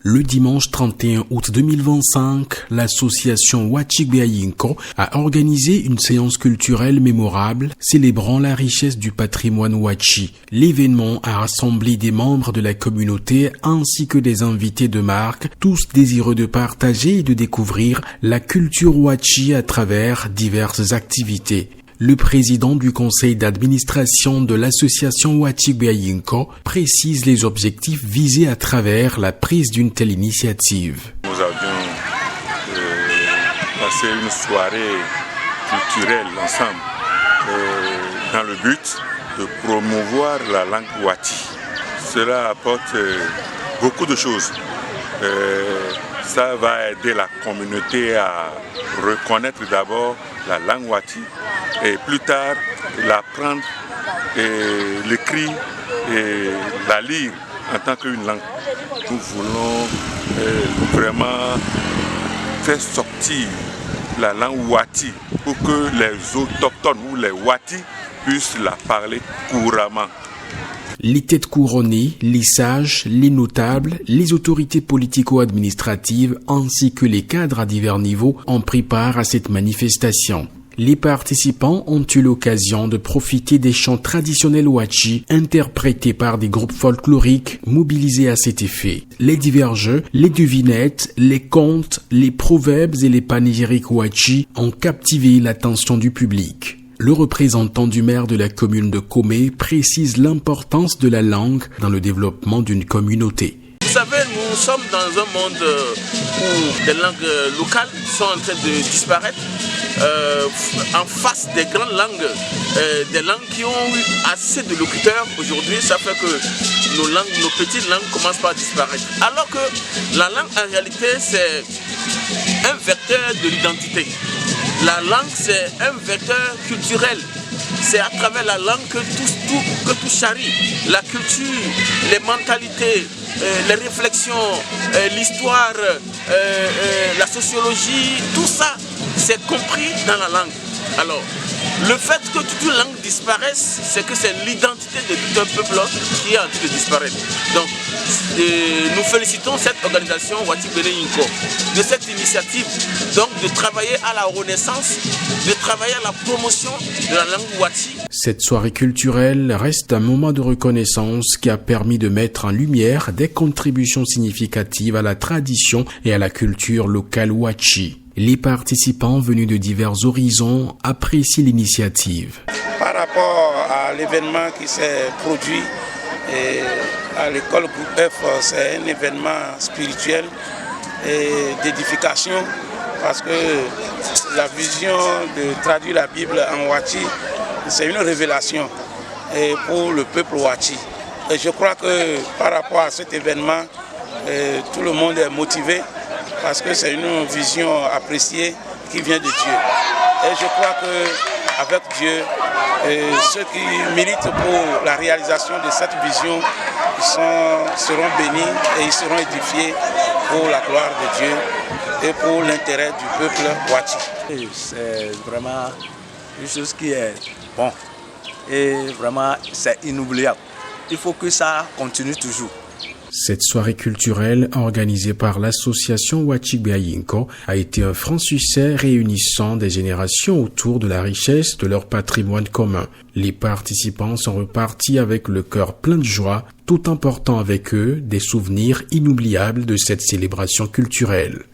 Le dimanche 31 août 2025, l'association Wachigbeayinko a organisé une séance culturelle mémorable célébrant la richesse du patrimoine Wachi. L'événement a rassemblé des membres de la communauté ainsi que des invités de marque, tous désireux de partager et de découvrir la culture Wachi à travers diverses activités. Le président du conseil d'administration de l'association Wachigbeayinko précise les objectifs visés à travers la prise d'une telle initiative. Nous avions passé une soirée culturelle ensemble dans le but de promouvoir la langue Wati. Cela apporte beaucoup de choses. Ça va aider la communauté à reconnaître d'abord la langue Wati et plus tard l'apprendre, l'écrire et la lire en tant qu'une langue. Nous voulons vraiment faire sortir la langue Wati pour que les autochtones ou les Wati puissent la parler couramment. Les têtes couronnées, les sages, les notables, les autorités politico-administratives ainsi que les cadres à divers niveaux ont pris part à cette manifestation. Les participants ont eu l'occasion de profiter des chants traditionnels Wachi interprétés par des groupes folkloriques mobilisés à cet effet. Les divers jeux, les devinettes, les contes, les proverbes et les panégyriques Wachi ont captivé l'attention du public. Le représentant du maire de la commune de Komé précise l'importance de la langue dans le développement d'une communauté. Vous savez, nous sommes dans un monde où des langues locales sont en train de disparaître en face des grandes langues, des langues qui ont eu assez de locuteurs aujourd'hui. Ça fait que nos petites langues commencent par disparaître. Alors que la langue en réalité c'est un vecteur de l'identité. La langue, c'est un vecteur culturel. C'est à travers la langue que tout charrie. La culture, les mentalités, les réflexions, l'histoire, la sociologie, tout ça, c'est compris dans la langue. Alors, le fait que toute une langue disparaisse, c'est que c'est l'identité de tout un peuple qui est en train de disparaître. Donc, nous félicitons cette organisation Wachigbeayinko de cette initiative, donc de travailler à la renaissance, de travailler à la promotion de la langue Wachi. Cette soirée culturelle reste un moment de reconnaissance qui a permis de mettre en lumière des contributions significatives à la tradition et à la culture locale Wachi. Les participants venus de divers horizons apprécient l'initiative. Par rapport à l'événement qui s'est produit à l'école Groupe F, c'est un événement spirituel et d'édification parce que la vision de traduire la Bible en Wachi, c'est une révélation pour le peuple Wachi. Et je crois que par rapport à cet événement, tout le monde est motivé parce que c'est une vision appréciée qui vient de Dieu. Et je crois qu'avec Dieu, ceux qui militent pour la réalisation de cette vision seront bénis et ils seront édifiés pour la gloire de Dieu et pour l'intérêt du peuple Wachi. C'est vraiment une chose qui est bon et vraiment c'est inoubliable. Il faut que ça continue toujours. Cette soirée culturelle organisée par l'association Wachigbeayinko a été un franc succès réunissant des générations autour de la richesse de leur patrimoine commun. Les participants sont repartis avec le cœur plein de joie, tout en portant avec eux des souvenirs inoubliables de cette célébration culturelle.